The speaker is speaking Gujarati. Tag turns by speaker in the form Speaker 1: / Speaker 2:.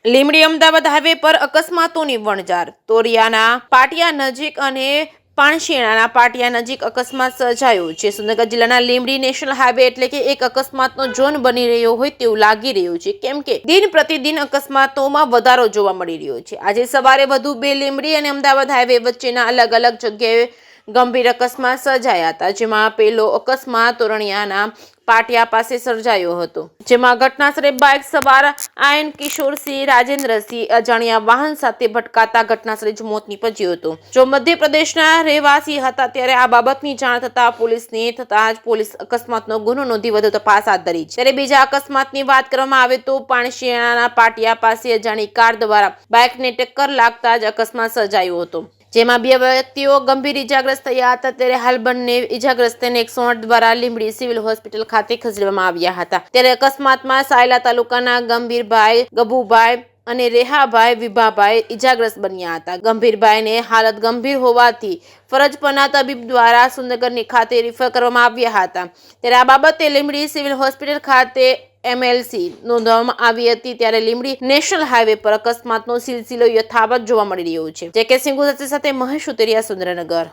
Speaker 1: લીંબડી અમદાવાદ હાઈવે પર અકસ્માતોની વણઝાર. તોરિયાના પાટિયા નજીક અને પાણશીણાના પાટિયા નજીક અકસ્માત સર્જાયો છે. સુરેન્દ્રનગર જિલ્લાના લીંબડી નેશનલ હાઈવે એટલે કે એક અકસ્માતનો ઝોન બની રહ્યો હોય તેવું લાગી રહ્યું છે, કેમ કે દિન પ્રતિદિન અકસ્માતોમાં વધારો જોવા મળી રહ્યો છે. આજે સવારે વધુ બે લીંબડી અને અમદાવાદ હાઈવે વચ્ચેના અલગ અલગ જગ્યાએ ગંભીર અકસ્માત સર્જાયા હતા, જેમાં પહેલો અકસ્માત તોરણિયાના પાટિયા પાસે સર્જાયો હતો, જેમાં ઘટનાસ્થળે બાઇક સવાર આયન કિશોરસિંહ રાજેન્દ્રસિંહ અજાણ્યા વાહન સાથે ભટકાતા ઘટનાસ્થળે જ મોત નીપજ્યું હતું. જો મધ્યપ્રદેશના રહેવાસી હતા, ત્યારે આ બાબતની જાણ થતા પોલીસને થતાં જ પોલીસ અકસ્માતનો ગુનો નોંધી વધુ તપાસ હાથ ધરી છે. ત્યારે બીજા અકસ્માતની વાત કરવામાં આવે તો પાણશીણાના પાટિયા પાસે અજાણી કાર દ્વારા બાઇકને ટક્કર લાગતા જ અકસ્માત સર્જાયો હતો, જેમાં બે વ્યક્તિઓ ગંભીર ઇજાગ્રસ્ત થયા હતા. ત્યારે હાલ બંને ઇજાગ્રસ્તને 108 દ્વારા લીંબડી સિવિલ હોસ્પિટલ ખાતે ખસેડવામાં આવ્યા હતા. ત્યારે અકસ્માતમાં સાયલા તાલુકાના ગંભીરભાઈ ગભુભાઈ અને રેહાભાઈ વિભાભાઈ ઇજાગ્રસ્ત બન્યા હતા. ગંભીરભાઈને હાલત ગંભીર હોવાથી ફરજ પરના તબીબ દ્વારા સુરેન્દ્રનગરની ખાતે રિફર કરવામાં આવ્યા હતા. ત્યારે આ બાબતે લીંબડી સિવિલ હોસ્પિટલ ખાતે MLC નોંધવામાં આવી હતી. ત્યારે લીંબડી નેશનલ હાઈવે પર અકસ્માતનો સિલસિલો યથાવત જોવા મળી રહ્યો છે. જે કે સિંગુ સાથે મહેશ ઉતરિયા, સુરેન્દ્રનગર.